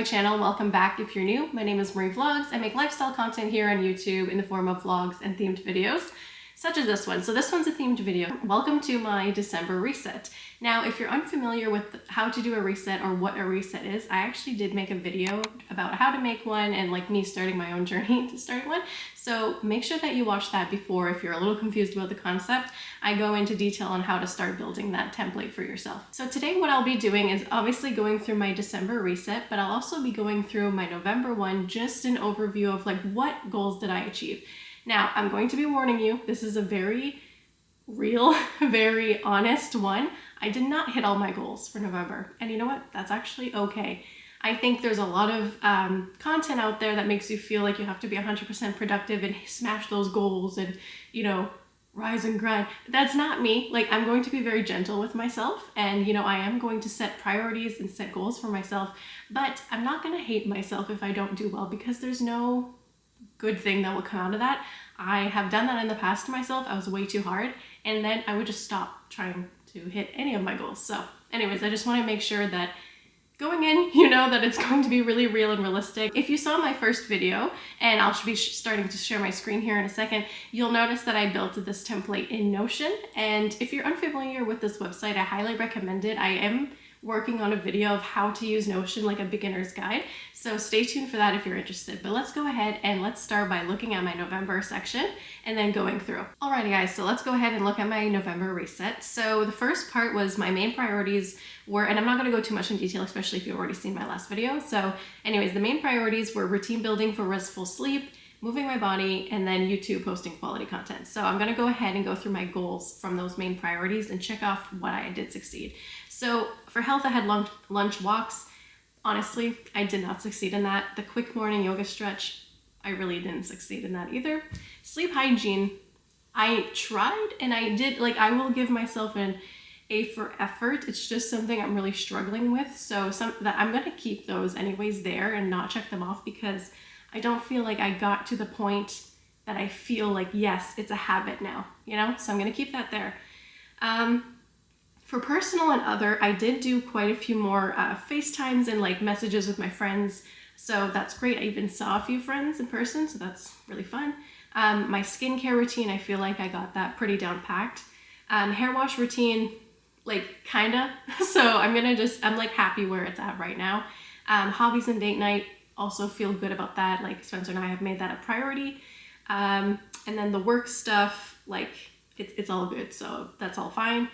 my channel. Welcome back if you're new. My name is Marie Vlogs. I make lifestyle content here on YouTube in the form of vlogs and themed videos, such as this one. So this one's a themed video. Welcome to my December reset. Now, if you're unfamiliar with how to do a reset or what a reset is, I actually did make a video about how to make one and like me starting my own journey to start one. So make sure that you watch that before if you're a little confused about the concept. I go into detail on how to start building that template for yourself. So today what I'll be doing is obviously going through my December reset, but I'll also be going through my November one, just an overview of like what goals did I achieve. Now, I'm going to be warning you, this is a very real, very honest one. I did not hit all my goals for November. And you know what? That's actually okay. I think there's a lot of content out there that makes you feel like you have to be 100% productive and smash those goals and, you know, rise and grind. That's not me. Like, I'm going to be very gentle with myself, and you know, I am going to set priorities and set goals for myself, but I'm not going to hate myself if I don't do well, because there's no good thing that will come out of that. I have done that in the past to myself. I was way too hard, and then I would just stop trying to hit any of my goals. So anyways, I just want to make sure that going in, you know that it's going to be really real and realistic. If you saw my first video, and I'll be starting to share my screen here in a second, you'll notice that I built this template in Notion. And if you're unfamiliar with this website, I highly recommend it. I am working on a video of how to use Notion, like a beginner's guide. So stay tuned for that if you're interested. But let's go ahead and let's start by looking at my November section and then going through. Alrighty guys, so let's go ahead and look at my November reset. So the first part was my main priorities were, and I'm not gonna go too much in detail, especially if you've already seen my last video. So anyways, the main priorities were routine building for restful sleep, moving my body, and then YouTube posting quality content. So I'm gonna go ahead and go through my goals from those main priorities and check off what I did succeed. So for health, I had lunch walks. Honestly, I did not succeed in that. The quick morning yoga stretch, I really didn't succeed in that either. Sleep hygiene, I tried and I did, like, I will give myself an A for effort. It's just something I'm really struggling with. So that I'm gonna keep those anyways there and not check them off, because I don't feel like I got to the point that I feel like, yes, it's a habit now, you know? So I'm gonna keep that there. For personal and other, I did do quite a few more FaceTimes and like messages with my friends. So that's great. I even saw a few friends in person, so that's really fun. My skincare routine, I feel like I got that pretty down packed. Hair wash routine, like kinda. So I'm like happy where it's at right now. Hobbies and date night, also feel good about that. Like Spencer and I have made that a priority. And then the work stuff, like it's all good. So that's all fine.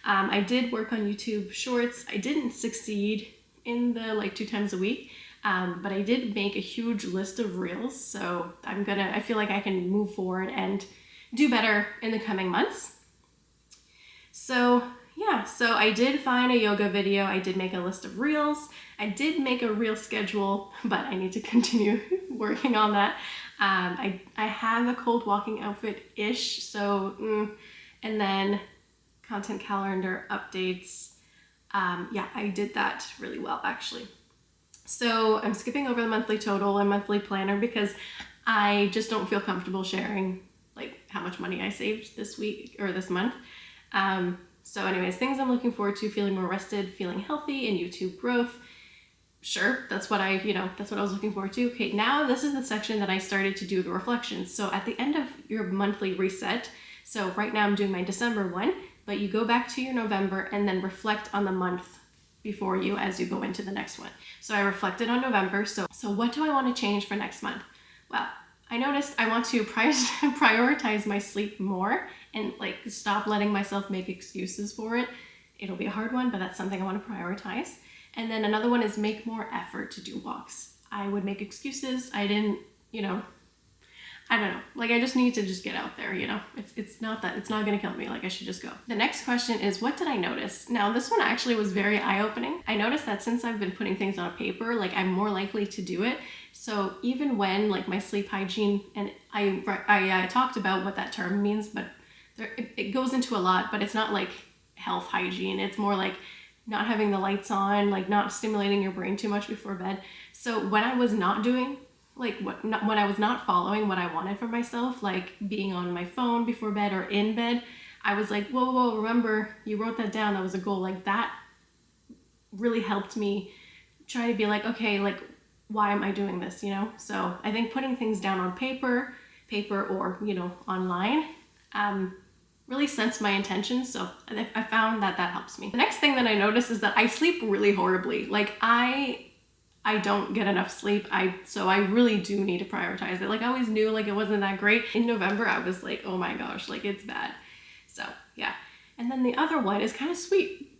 I did work on YouTube Shorts. I didn't succeed in the like 2 times a week, but I did make a huge list of reels. So I feel like I can move forward and do better in the coming months. So yeah, so I did find a yoga video. I did make a list of reels. I did make a reel schedule, but I need to continue working on that. I have a cold walking outfit-ish. So, and then content calendar updates. Yeah, I did that really well actually. So I'm skipping over the monthly total and monthly planner because I just don't feel comfortable sharing like how much money I saved this week or this month. So anyways, things I'm looking forward to: feeling more rested, feeling healthy, and YouTube growth. Sure, that's what I was looking forward to. Okay, now this is the section that I started to do the reflections. So at the end of your monthly reset, so right now I'm doing my December one, but you go back to your November and then reflect on the month before you as you go into the next one. So I reflected on November. So what do I want to change for next month? Well, I noticed I want to prioritize my sleep more and like stop letting myself make excuses for it. It'll be a hard one, but that's something I want to prioritize. And then another one is make more effort to do walks. I would make excuses. I didn't, you know, I don't know, like I just need to just get out there, you know. It's not gonna kill me, like I should just go. The next question is, what did I notice? Now this one actually was very eye-opening. I noticed that since I've been putting things on paper, like I'm more likely to do it. So even when like my sleep hygiene, and I talked about what that term means, but it goes into a lot, but it's not like health hygiene. It's more like not having the lights on, like not stimulating your brain too much before bed. So when I was not doing when I was not following what I wanted for myself, like being on my phone before bed or in bed, I was like, whoa, remember you wrote that down, that was a goal. Like that really helped me try to be like, okay, like why am I doing this, you know? So I think putting things down on paper or, you know, online, really sense my intentions. So I found that that helps me. The next thing that I noticed is that I sleep really horribly. Like I don't get enough sleep. So I really do need to prioritize it. Like I always knew like it wasn't that great. In November, I was like, oh my gosh, like it's bad. So yeah. And then the other one is kind of sweet.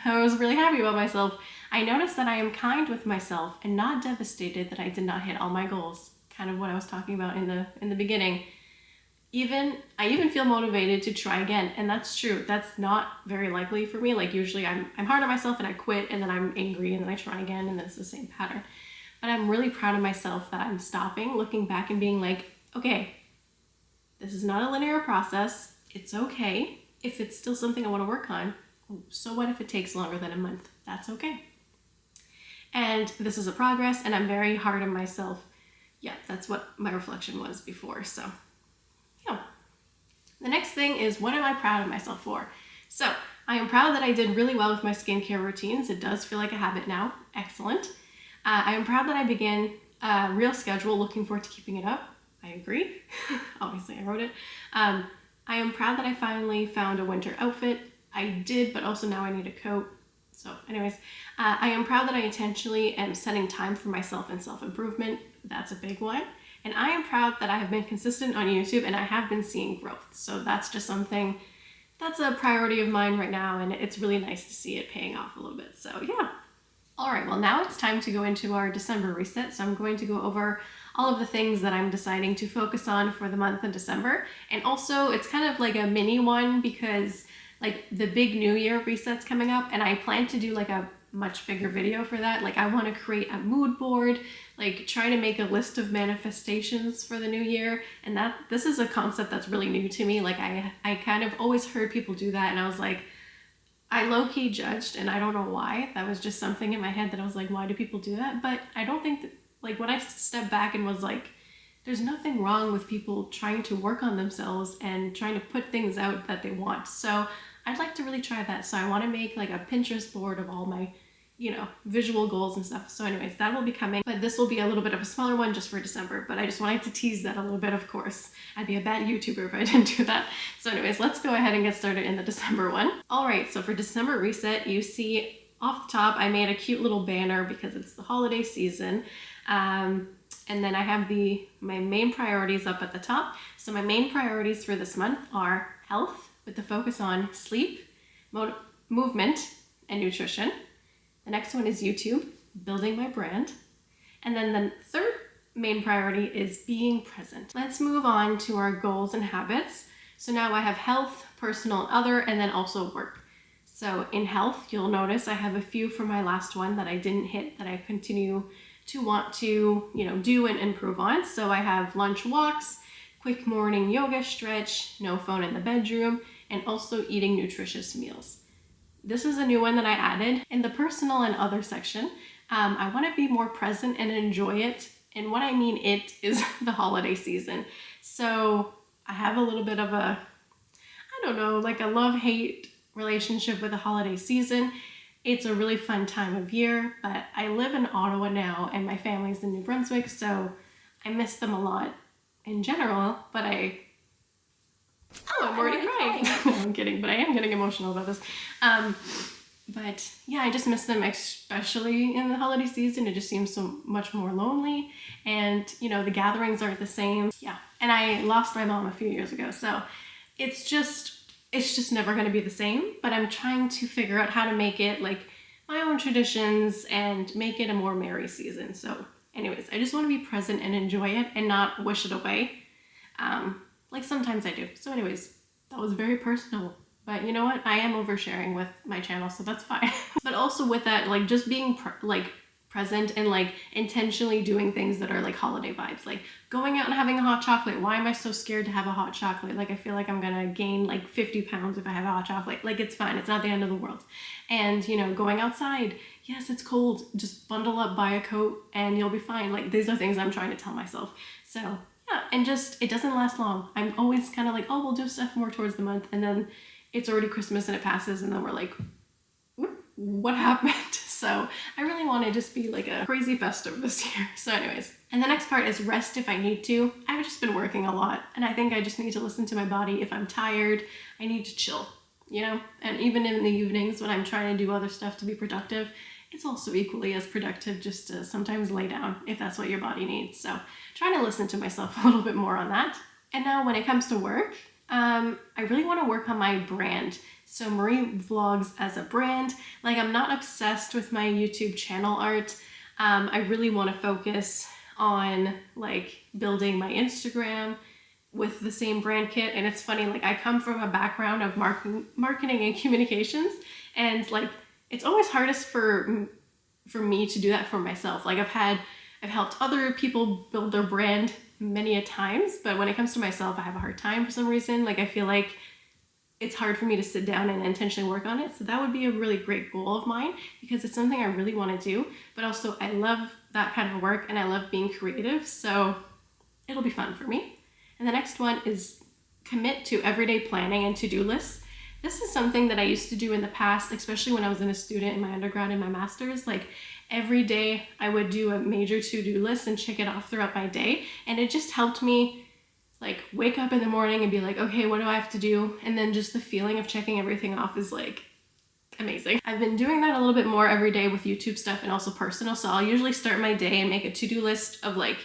I was really happy about myself. I noticed that I am kind with myself and not devastated that I did not hit all my goals. Kind of what I was talking about in the beginning. I even feel motivated to try again, and that's true. That's not very likely for me. Like usually I'm hard on myself and I quit, and then I'm angry and then I try again, and then it's the same pattern. But I'm really proud of myself that I'm stopping, looking back and being like, okay, this is not a linear process. It's okay. If it's still something I want to work on, so what if it takes longer than a month? That's okay. And this is a progress, and I'm very hard on myself. Yeah, that's what my reflection was before, so. Yeah. The next thing is, what am I proud of myself for? So I am proud that I did really well with my skincare routines. It does feel like a habit now. Excellent. I am proud that I began a real schedule, looking forward to keeping it up. I agree. Obviously I wrote it. I am proud that I finally found a winter outfit. I did, but also now I need a coat. So anyways, I am proud that I intentionally am setting time for myself and self-improvement. That's a big one. And I am proud that I have been consistent on YouTube and I have been seeing growth. So that's just something that's a priority of mine right now, and it's really nice to see it paying off a little bit. So yeah. All right, well now it's time to go into our December reset. So I'm going to go over all of the things that I'm deciding to focus on for the month of December. And also it's kind of like a mini one because like the big New Year reset's coming up, and I plan to do like a much bigger video for that. Like I want to create a mood board, like try to make a list of manifestations for the new year. And this is a concept that's really new to me. Like I kind of always heard people do that, and I was like, I low-key judged, and I don't know why. That was just something in my head that I was like, why do people do that? But I don't think that, like when I stepped back and was like, there's nothing wrong with people trying to work on themselves and trying to put things out that they want. So I'd like to really try that. So I want to make like a Pinterest board of all my, you know, visual goals and stuff. So anyways, that will be coming, but this will be a little bit of a smaller one just for December, but I just wanted to tease that a little bit, of course. I'd be a bad YouTuber if I didn't do that. So anyways, let's go ahead and get started in the December one. All right, so for December reset, you see off the top, I made a cute little banner because it's the holiday season. And then I have my main priorities up at the top. So my main priorities for this month are health, with the focus on sleep, movement, and nutrition. The next one is YouTube, building my brand. And then the third main priority is being present. Let's move on to our goals and habits. So now I have health, personal, and other, and then also work. So in health, you'll notice I have a few from my last one that I didn't hit that I continue to want to, you know, do and improve on. So I have lunch walks, quick morning yoga stretch, no phone in the bedroom, and also eating nutritious meals. This is a new one that I added in the personal and other section. I want to be more present and enjoy it. And what I mean it is the holiday season. So I have a little bit of a, I don't know, like a love-hate relationship with the holiday season. It's a really fun time of year, but I live in Ottawa now and my family's in New Brunswick, so I miss them a lot in general, but I'm already crying. No, I'm kidding, but I am getting emotional about this. But yeah, I just miss them, especially in the holiday season. It just seems so much more lonely, and you know, the gatherings aren't the same. Yeah, and I lost my mom a few years ago, so it's just never going to be the same. But I'm trying to figure out how to make it like my own traditions and make it a more merry season. So anyways, I just want to be present and enjoy it and not wish it away. Like sometimes I do. So anyways, that was very personal, but you know what? I am oversharing with my channel, so that's fine. But also with that, like just being present and like intentionally doing things that are like holiday vibes, like going out and having a hot chocolate. Why am I so scared to have a hot chocolate? Like I feel like I'm gonna gain like 50 pounds if I have a hot chocolate. Like it's fine, it's not the end of the world. And you know, going outside, yes, it's cold, just bundle up, buy a coat, and you'll be fine. Like these are things I'm trying to tell myself. So yeah, and just, it doesn't last long. I'm always kind of like, oh, we'll do stuff more towards the month, and then it's already Christmas and it passes, and then we're like, what happened? So I really want to just be like a crazy festive this year. So anyways, and the next part is rest if I need to. I've just been working a lot, and I think I just need to listen to my body. If I'm tired, I need to chill, you know? And even in the evenings when I'm trying to do other stuff to be productive, it's also equally as productive just to sometimes lay down if that's what your body needs. So trying to listen to myself a little bit more on that. And now when it comes to work, I really want to work on my brand. So Marie Vlogs as a brand, like I'm not obsessed with my YouTube channel art. I really want to focus on like building my Instagram with the same brand kit. And it's funny, like I come from a background of marketing and communications, and like it's always hardest for me to do that for myself. Like I've helped other people build their brand many a times, but when it comes to myself, I have a hard time for some reason. Like I feel like it's hard for me to sit down and intentionally work on it. So that would be a really great goal of mine, because it's something I really want to do, but also I love that kind of work and I love being creative. So it'll be fun for me. And the next one is commit to everyday planning and to-do lists. This is something that I used to do in the past, especially when I was a student in my undergrad and my master's. Like every day I would do a major to-do list and check it off throughout my day. And it just helped me like wake up in the morning and be like, okay, what do I have to do? And then just the feeling of checking everything off is like amazing. I've been doing that a little bit more every day with YouTube stuff and also personal. So I'll usually start my day and make a to-do list of like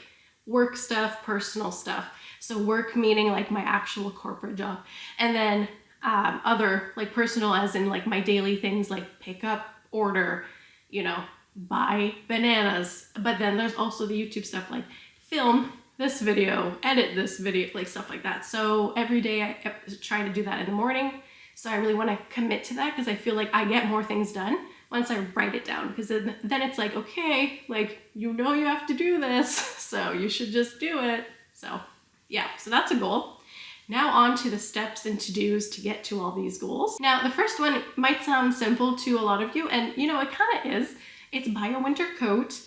work stuff, personal stuff. So work meaning like my actual corporate job. And then other like personal as in like my daily things like pick up, order, you know, buy bananas. But then there's also the YouTube stuff like film this video, edit this video, like stuff like that. So every day I try to do that in the morning. So I really want to commit to that because I feel like I get more things done once I write it down, because then it's like, okay, like, you know, you have to do this, so you should just do it. So yeah, so that's a goal. Now on to the steps and to-dos to get to all these goals. Now, the first one might sound simple to a lot of you, and you know, it kind of is. It's buy a winter coat.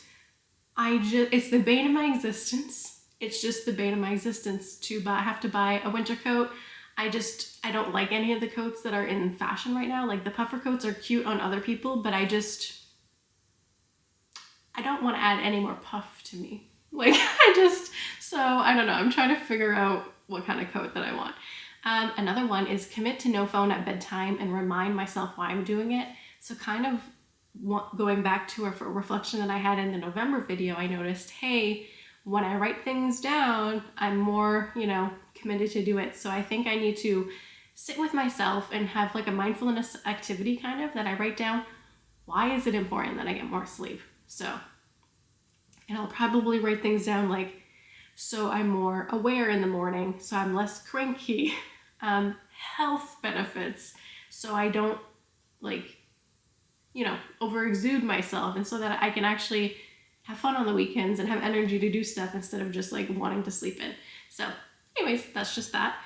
It's the bane of my existence. It's just the bane of my existence to have to buy a winter coat. I don't like any of the coats that are in fashion right now. Like the puffer coats are cute on other people, but I don't want to add any more puff to me. Like so I don't know. I'm trying to figure out what kind of coat that I want. Another one is commit to no phone at bedtime and remind myself why I'm doing it. So kind of going back to a reflection that I had in the November video, I noticed, hey, when I write things down, I'm more, you know, committed to do it. So I think I need to sit with myself and have like a mindfulness activity kind of that I write down. Why is it important that I get more sleep? So, and I'll probably write things down like, so I'm more aware in the morning, so I'm less cranky. Health benefits, so I don't like, you know, overexude myself, and so that I can actually have fun on the weekends and have energy to do stuff instead of just like wanting to sleep in. So anyways, that's just that.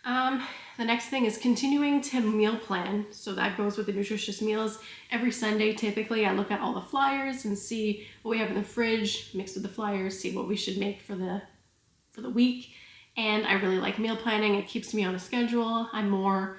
The next thing is continuing to meal plan. So that goes with the nutritious meals. Every Sunday, typically, I look at all the flyers and see what we have in the fridge, mixed with the flyers, see what we should make for the week. And I really like meal planning. It keeps me on a schedule. I'm more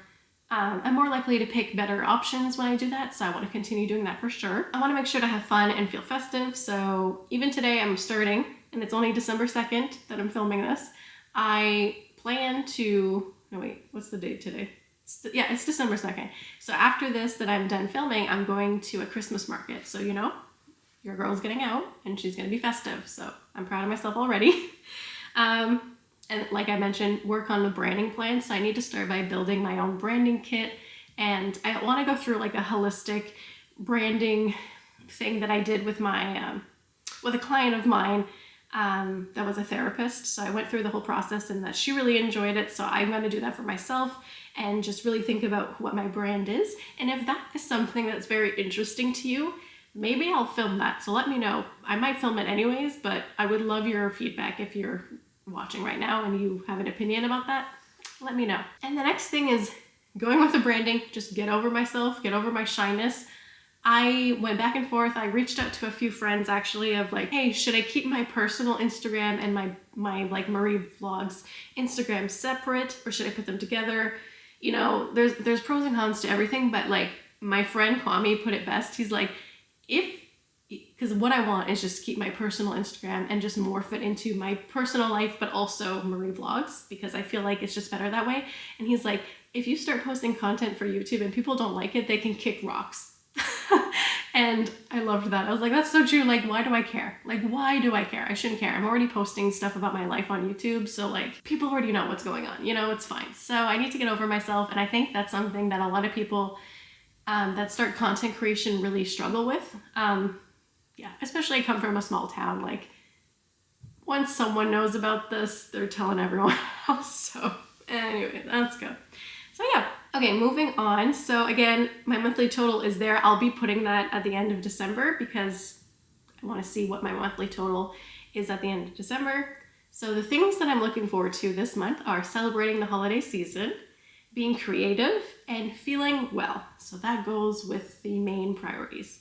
likely to pick better options when I do that. So I want to continue doing that for sure. I want to make sure to have fun and feel festive. So even today I'm starting, and it's only December 2nd that I'm filming this. I plan to, no wait, what's the date today? It's December 2nd. So after this that I'm done filming, I'm going to a Christmas market. So, you know, your girl's getting out and she's going to be festive. So I'm proud of myself already. And like I mentioned, work on the branding plan. So I need to start by building my own branding kit. And I want to go through like a holistic branding thing that I did with my, with a client of mine that was a therapist. So I went through the whole process and that she really enjoyed it. So I'm going to do that for myself and just really think about what my brand is. And if that is something that's very interesting to you, maybe I'll film that. So let me know. I might film it anyways, but I would love your feedback if you're watching right now and you have an opinion about that. Let me know. And the next thing is going with the branding. Just get over myself, get over my shyness. I went back and forth. I reached out to a few friends actually of like, hey, should I keep my personal Instagram and my like Marie Vlogs Instagram separate, or should I put them together? You know, there's pros and cons to everything, but like my friend Kwame put it best. He's like, because what I want is just keep my personal Instagram and just morph it into my personal life, but also Marie Vlogs, because I feel like it's just better that way. And he's like, if you start posting content for YouTube and people don't like it, they can kick rocks. And I loved that. I was like, that's so true. Like, why do I care? Like, why do I care? I shouldn't care. I'm already posting stuff about my life on YouTube. So like, people already know what's going on, you know, it's fine. So I need to get over myself. And I think that's something that a lot of people that start content creation really struggle with. Yeah, especially I come from a small town. Like, once someone knows about this, they're telling everyone else. So anyway, that's good. So yeah. Okay, moving on. So again, my monthly total is there. I'll be putting that at the end of December because I want to see what my monthly total is at the end of December. So the things that I'm looking forward to this month are celebrating the holiday season, being creative, and feeling well. So that goes with the main priorities.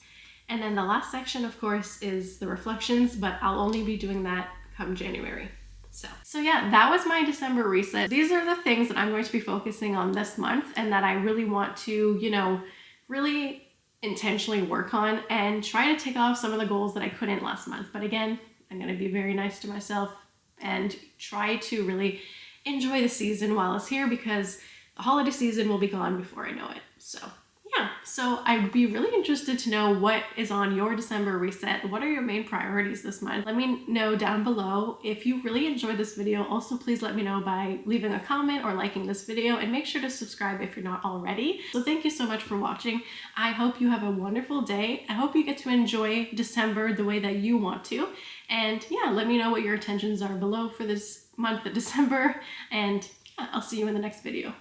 And then the last section, of course, is the reflections, but I'll only be doing that come January. So yeah, that was my December reset. These are the things that I'm going to be focusing on this month and that I really want to, you know, really intentionally work on and try to take off some of the goals that I couldn't last month. But again, I'm going to be very nice to myself and try to really enjoy the season while it's here, because the holiday season will be gone before I know it. So yeah, so I'd be really interested to know what is on your December reset. What are your main priorities this month? Let me know down below. If you really enjoyed this video, also please let me know by leaving a comment or liking this video, and make sure to subscribe if you're not already. So thank you so much for watching. I hope you have a wonderful day. I hope you get to enjoy December the way that you want to. And yeah, let me know what your intentions are below for this month of December, and yeah, I'll see you in the next video.